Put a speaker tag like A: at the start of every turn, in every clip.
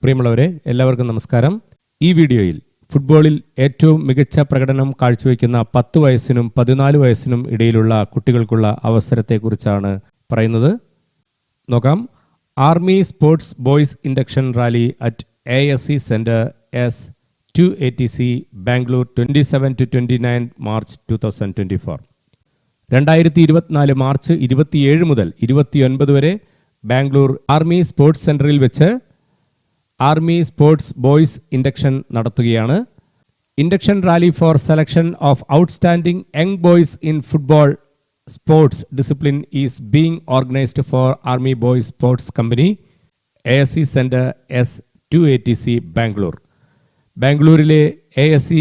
A: പ്രിയമുള്ളവരെ, എല്ലാവർക്കും നമസ്കാരം. ഈ വീഡിയോയിൽ ഫുട്ബോളിൽ ഏറ്റവും മികച്ച പ്രകടനം കാഴ്ചവെക്കുന്ന 10 വയസ്സിനും 14 വയസ്സിനും ഇടയിലുള്ള കുട്ടികൾക്കുള്ള അവസരത്തെക്കുറിച്ചാണ് പറയുന്നത്. നോക്കാം. Army sports boys induction rally at ASC centre S2ATC Bangalore 27-29 March 2024. 2024 March 27 മുതൽ 29 വരെ ബാംഗ്ലൂർ ആർമി സ്പോർട്സ് സെൻറ്ററിൽ വെച്ച് ആർമി സ്പോർട്സ് ബോയ്സ് ഇൻഡക്ഷൻ നടത്തുകയാണ്. Induction rally four selection of outstanding young boys in football sports discipline is being organised four army boys sports company ASC centre S2ATC Bangalore. ബാംഗ്ലൂരിലെ ASC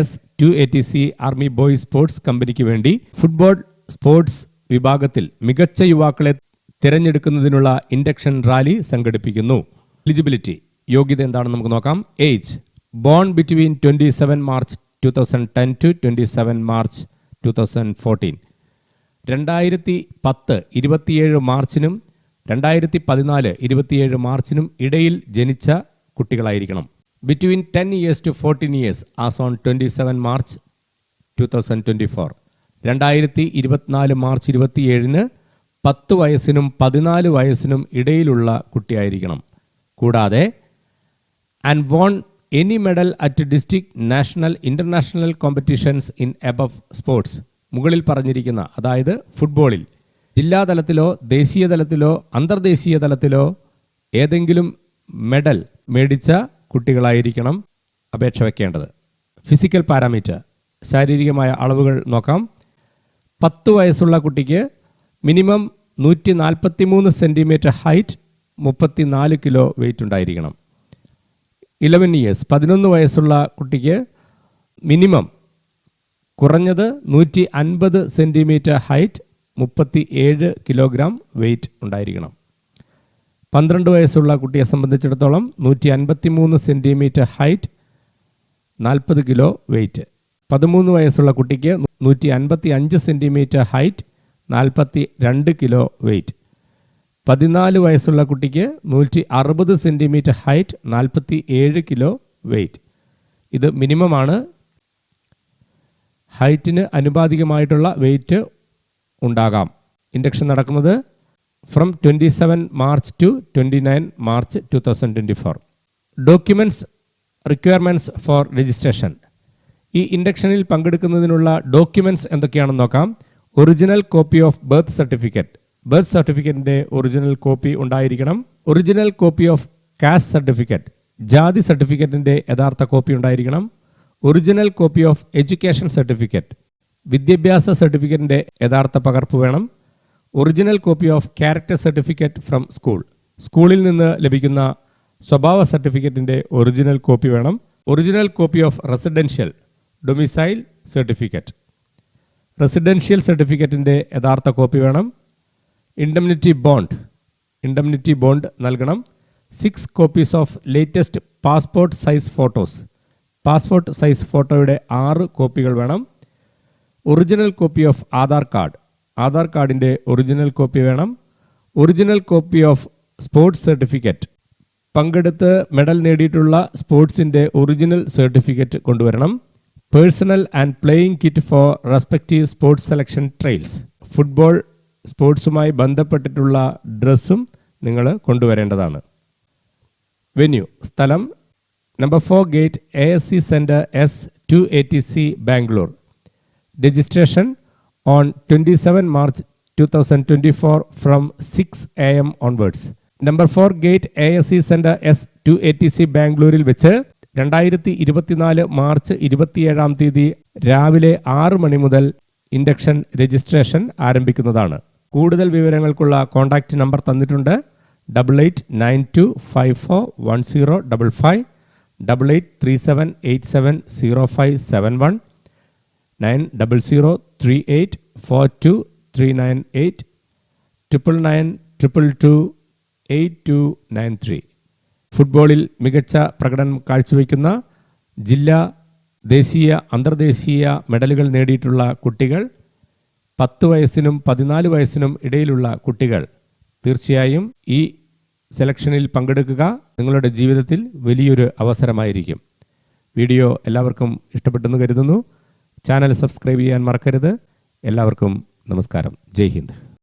A: S2ATC army boys sports കമ്പനിക്ക് വേണ്ടി football sports വിഭാഗത്തിൽ മികച്ച യുവാക്കളെ തിരഞ്ഞെടുക്കുന്നതിനുള്ള induction rally സംഘടിപ്പിക്കുന്നു. Eligibility, യോഗ്യത എന്താണെന്ന് നമുക്ക് നോക്കാം. Age, born between 27 March 2010 to 27 March 2014. 2010 27 മാർച്ചിനും 2014 27 മാർച്ചിനും ഇടയിൽ ജനിച്ച കുട്ടികളായിരിക്കണം. Between 10 years to 14 years as on 27 March 2024. 2024 March 27 10 വയസ്സിനും 14 വയസ്സിനും ഇടയിലുള്ള കുട്ടിയായിരിക്കണം. കൂടാതെ and won any medal at district, national, international competitions in above sports. മുകളിൽ പറഞ്ഞിരിക്കുന്ന, അതായത് ഫുട്ബോളിൽ ജില്ലാതലത്തിലോ ദേശീയ തലത്തിലോ അന്തർദേശീയ തലത്തിലോ ഏതെങ്കിലും മെഡൽ മേടിച്ച കുട്ടികളായിരിക്കണം അപേക്ഷ വയ്ക്കേണ്ടത്. ഫിസിക്കൽ പാരാമീറ്റർ, ശാരീരികമായ അളവുകൾ നോക്കാം. 10 വയസ്സുള്ള കുട്ടിക്ക് minimum 143 centimetre height, 34 kilo weight ഉണ്ടായിരിക്കണം. 11 years 11 വയസ്സുള്ള കുട്ടിക്ക് മിനിമം കുറഞ്ഞത് 150 സെൻറ്റിമീറ്റർ ഹൈറ്റ്, 37 കിലോഗ്രാം വെയിറ്റ് ഉണ്ടായിരിക്കണം. 12 വയസ്സുള്ള കുട്ടിയെ സംബന്ധിച്ചിടത്തോളം 153 സെൻറ്റിമീറ്റർ ഹൈറ്റ്, 40 കിലോ വെയിറ്റ്. 13 വയസ്സുള്ള കുട്ടിക്ക് 155 സെൻറ്റിമീറ്റർ ഹൈറ്റ്, 42 കിലോ വെയിറ്റ്. 14 വയസ്സുള്ള കുട്ടിക്ക് 160 സെൻറ്റിമീറ്റർ ഹൈറ്റ്, 47 കിലോ വെയിറ്റ്. ഇത് മിനിമമാണ്. ഹൈറ്റിന് അനുപാതികമായിട്ടുള്ള വെയിറ്റ് ഉണ്ടാകാം. ഇൻഡക്ഷൻ നടക്കുന്നത് from 27 March to 29 March 2024. Documents requirements for registration. ഈ ഇൻഡക്ഷനിൽ പങ്കെടുക്കുന്നതിനുള്ള ഡോക്യുമെൻറ്റ്സ് എന്തൊക്കെയാണെന്ന് നോക്കാം. Original copy of birth certificate, birth സർട്ടിഫിക്കറ്റിൻ്റെ ഒറിജിനൽ കോപ്പി ഉണ്ടായിരിക്കണം. Original copy of caste certificate, ജാതി സർട്ടിഫിക്കറ്റിൻ്റെ യഥാർത്ഥ കോപ്പി ഉണ്ടായിരിക്കണം. Original copy of education certificate, വിദ്യാഭ്യാസ സർട്ടിഫിക്കറ്റിൻ്റെ യഥാർത്ഥ പകർപ്പ് വേണം. Original copy of character certificate from school, സ്കൂളിൽ നിന്ന് ലഭിക്കുന്ന സ്വഭാവ സർട്ടിഫിക്കറ്റിൻ്റെ ഒറിജിനൽ കോപ്പി വേണം. Original copy of residential domicile certificate, residential സർട്ടിഫിക്കറ്റിൻ്റെ യഥാർത്ഥ കോപ്പി വേണം. ഇൻഡംനിറ്റി ബോണ്ട് നൽകണം. 6 copies of latest passport size photos, passport size ഫോട്ടോയുടെ 6 കോപ്പികൾ വേണം. ഒറിജിനൽ കോപ്പി ഓഫ് ആധാർ കാർഡിൻ്റെ ഒറിജിനൽ കോപ്പി വേണം. Original copy of sports certificate, പങ്കെടുത്ത് മെഡൽ നേടിയിട്ടുള്ള സ്പോർട്സിൻ്റെ ഒറിജിനൽ സർട്ടിഫിക്കറ്റ് കൊണ്ടുവരണം. Personal and playing kit for respective sports selection trials, football സ്പോർട്സുമായി ബന്ധപ്പെട്ടിട്ടുള്ള ഡ്രസ്സും നിങ്ങൾ കൊണ്ടുവരേണ്ടതാണ്. വെന്യൂ, സ്ഥലം number 4 gate ASC centre S2ATC Bangalore. Registration on 27 March 2024 from 6 AM onwards. Number 4 gate ASC centre S2ATC ബാംഗ്ലൂരിൽ വെച്ച് 2024 മാർച്ച് 27 തീയതി രാവിലെ 6 മണി മുതൽ ഇൻഡക്ഷൻ രജിസ്ട്രേഷൻ ആരംഭിക്കുന്നതാണ്. കൂടുതൽ വിവരങ്ങൾക്കുള്ള കോൺടാക്റ്റ് നമ്പർ തന്നിട്ടുണ്ട്. 8892541055, 8837870571, 9003842398, 9992228293. ഫുട്ബോളിൽ മികച്ച പ്രകടനം കാഴ്ചവെക്കുന്ന, ജില്ലാ, ദേശീയ, അന്തർദേശീയ മെഡലുകൾ നേടിയിട്ടുള്ള കുട്ടികൾ, 10 വയസ്സിനും 14 വയസ്സിനും ഇടയിലുള്ള കുട്ടികൾ തീർച്ചയായും ഈ സെലക്ഷനിൽ പങ്കെടുക്കുക. നിങ്ങളുടെ ജീവിതത്തിൽ വലിയൊരു അവസരമായിരിക്കും. വീഡിയോ എല്ലാവർക്കും ഇഷ്ടപ്പെട്ടെന്ന് കരുതുന്നു. ചാനൽ സബ്സ്ക്രൈബ് ചെയ്യാൻ മറക്കരുത്. എല്ലാവർക്കും നമസ്കാരം. ജയ് ഹിന്ദ്.